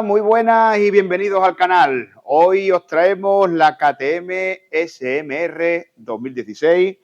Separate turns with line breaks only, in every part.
Hola, muy buenas y bienvenidos al canal. Hoy os traemos la KTM SMR 2016.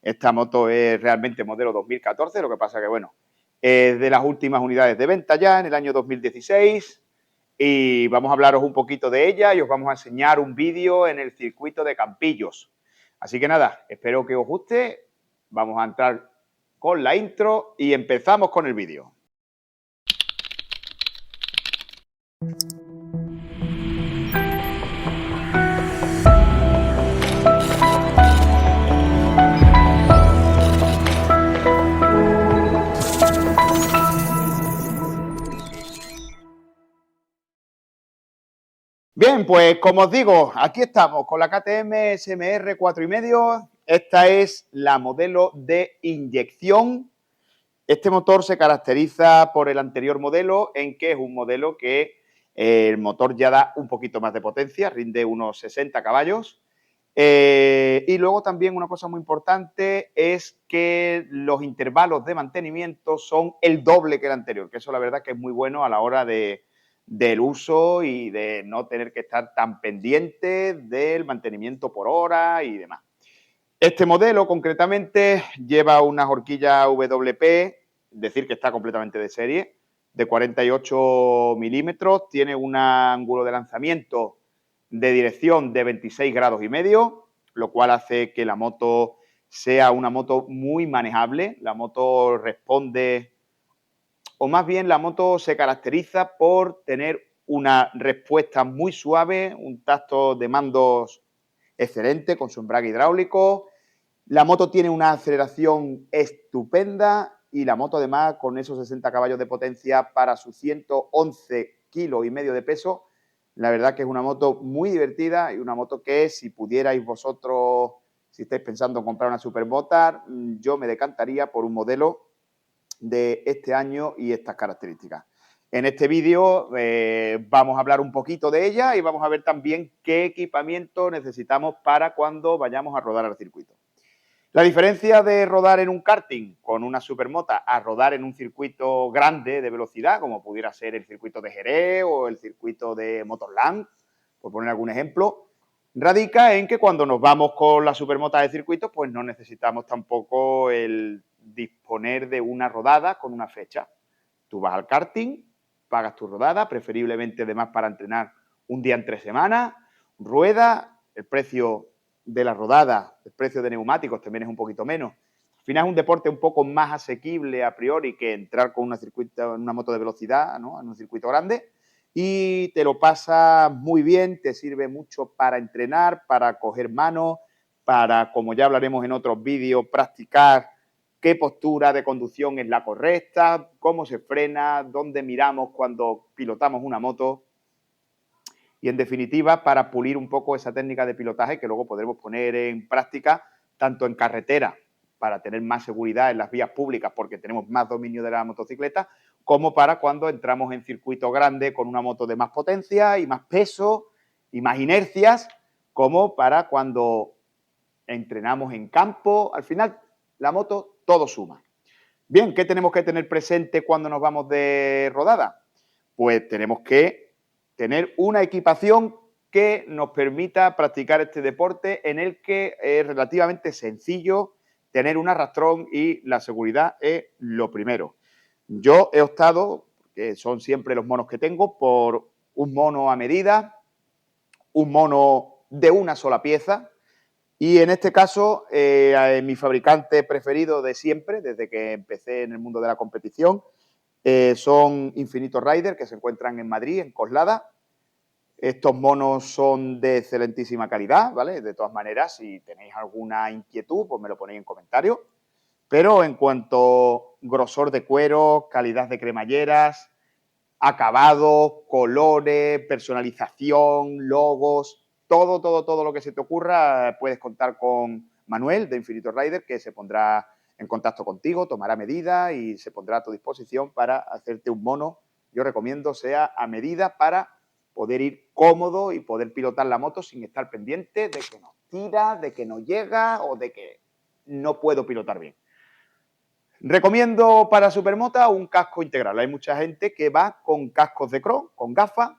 Esta moto es realmente modelo 2014, lo que pasa que, bueno, es de las últimas unidades de venta ya en el año 2016 y vamos a hablaros un poquito de ella y os vamos a enseñar un vídeo en el circuito de Campillos. Así que nada, espero que os guste. Vamos a entrar con la intro y empezamos con el vídeo. Bien, pues como os digo, aquí estamos con la KTM SMR 4,5. Esta es la modelo de inyección. Este motor se caracteriza por el anterior modelo en que es un modelo que el motor ya da un poquito más de potencia, rinde unos 60 caballos. Y luego también una cosa muy importante es que los intervalos de mantenimiento son el doble que el anterior, que eso la verdad que es muy bueno a la hora del uso y de no tener que estar tan pendiente del mantenimiento por hora y demás. Este modelo concretamente lleva unas horquillas WP, decir que está completamente de serie, de 48 milímetros, tiene un ángulo de lanzamiento de dirección de 26 grados y medio, lo cual hace que la moto sea una moto muy manejable. La moto responde, o más bien la moto se caracteriza por tener una respuesta muy suave, un tacto de mandos excelente con su embrague hidráulico. La moto tiene una aceleración estupenda y la moto además con esos 60 caballos de potencia para sus 111 kilos y medio de peso, la verdad que es una moto muy divertida y una moto que si pudierais vosotros, si estáis pensando en comprar una supermoto, yo me decantaría por un modelo de este año y estas características. En este vídeo vamos a hablar un poquito de ella y vamos a ver también qué equipamiento necesitamos para cuando vayamos a rodar al circuito. La diferencia de rodar en un karting con una supermoto a rodar en un circuito grande de velocidad, como pudiera ser el circuito de Jerez o el circuito de Motorland, por poner algún ejemplo, radica en que cuando nos vamos con la supermoto de circuito, pues no necesitamos tampoco el disponer de una rodada con una fecha. Tú vas al karting, pagas tu rodada, preferiblemente además para entrenar un día en 3 semanas, rueda, el precio de la rodada, el precio de neumáticos también es un poquito menos. Al final es un deporte un poco más asequible a priori que entrar con una moto de velocidad, ¿no?, en un circuito grande, y te lo pasas muy bien, te sirve mucho para entrenar, para coger mano, para, como ya hablaremos en otros vídeos, practicar qué postura de conducción es la correcta, cómo se frena, dónde miramos cuando pilotamos una moto y, en definitiva, para pulir un poco esa técnica de pilotaje que luego podremos poner en práctica tanto en carretera para tener más seguridad en las vías públicas porque tenemos más dominio de la motocicleta, como para cuando entramos en circuito grande con una moto de más potencia y más peso y más inercias, como para cuando entrenamos en campo. Al final, la moto todo suma. Bien, ¿qué tenemos que tener presente cuando nos vamos de rodada? Pues tenemos que tener una equipación que nos permita practicar este deporte en el que es relativamente sencillo tener un arrastrón y la seguridad es lo primero. Yo he optado, que son siempre los monos que tengo, por un mono a medida, un mono de una sola pieza. Y en este caso, mi fabricante preferido de siempre, desde que empecé en el mundo de la competición, son Infinito Rider, que se encuentran en Madrid, en Coslada. Estos monos son de excelentísima calidad, ¿vale? De todas maneras, si tenéis alguna inquietud, pues me lo ponéis en comentarios. Pero en cuanto a grosor de cuero, calidad de cremalleras, acabado, colores, personalización, logos, todo lo que se te ocurra, puedes contar con Manuel de Infinito Rider, que se pondrá en contacto contigo, tomará medidas y se pondrá a tu disposición para hacerte un mono. Yo recomiendo sea a medida para poder ir cómodo y poder pilotar la moto sin estar pendiente de que no tira, de que no llega o de que no puedo pilotar bien. Recomiendo para Supermota un casco integral. Hay mucha gente que va con cascos de Chrome, con gafas,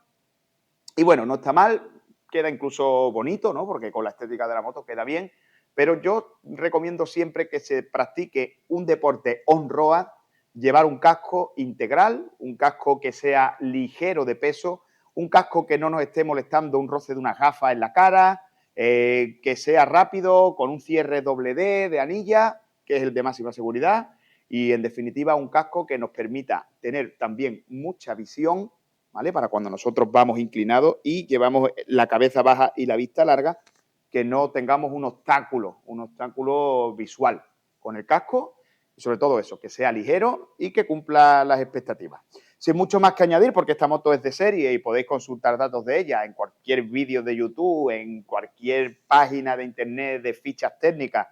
y bueno, no está mal, queda incluso bonito, ¿no? Porque con la estética de la moto queda bien, pero yo recomiendo siempre que se practique un deporte on-road, llevar un casco integral, un casco que sea ligero de peso, un casco que no nos esté molestando un roce de unas gafas en la cara, que sea rápido, con un cierre doble D de anilla, que es el de máxima seguridad, y en definitiva un casco que nos permita tener también mucha visión, ¿vale? Para cuando nosotros vamos inclinados y llevamos la cabeza baja y la vista larga, que no tengamos un obstáculo visual con el casco, y sobre todo eso, que sea ligero y que cumpla las expectativas. Sin mucho más que añadir, porque esta moto es de serie y podéis consultar datos de ella en cualquier vídeo de YouTube, en cualquier página de internet de fichas técnicas.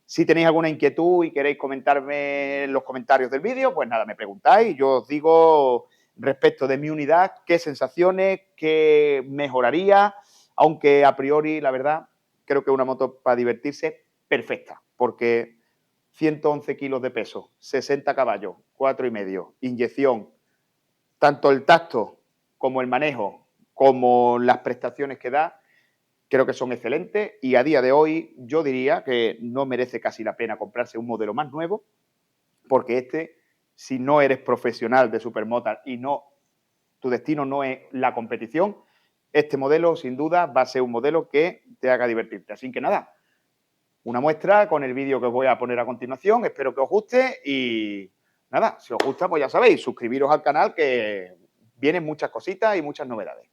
Si tenéis alguna inquietud y queréis comentarme en los comentarios del vídeo, pues nada, me preguntáis y yo os digo respecto de mi unidad qué sensaciones, qué mejoraría, aunque a priori, la verdad, creo que es una moto para divertirse perfecta, porque 111 kilos de peso, 60 caballos, 4,5, inyección, tanto el tacto como el manejo, como las prestaciones que da, creo que son excelentes y a día de hoy yo diría que no merece casi la pena comprarse un modelo más nuevo, porque si no eres profesional de Supermoto y tu destino no es la competición, este modelo sin duda va a ser un modelo que te haga divertirte. Así que nada, una muestra con el vídeo que os voy a poner a continuación, espero que os guste y nada, si os gusta pues ya sabéis, suscribiros al canal que vienen muchas cositas y muchas novedades.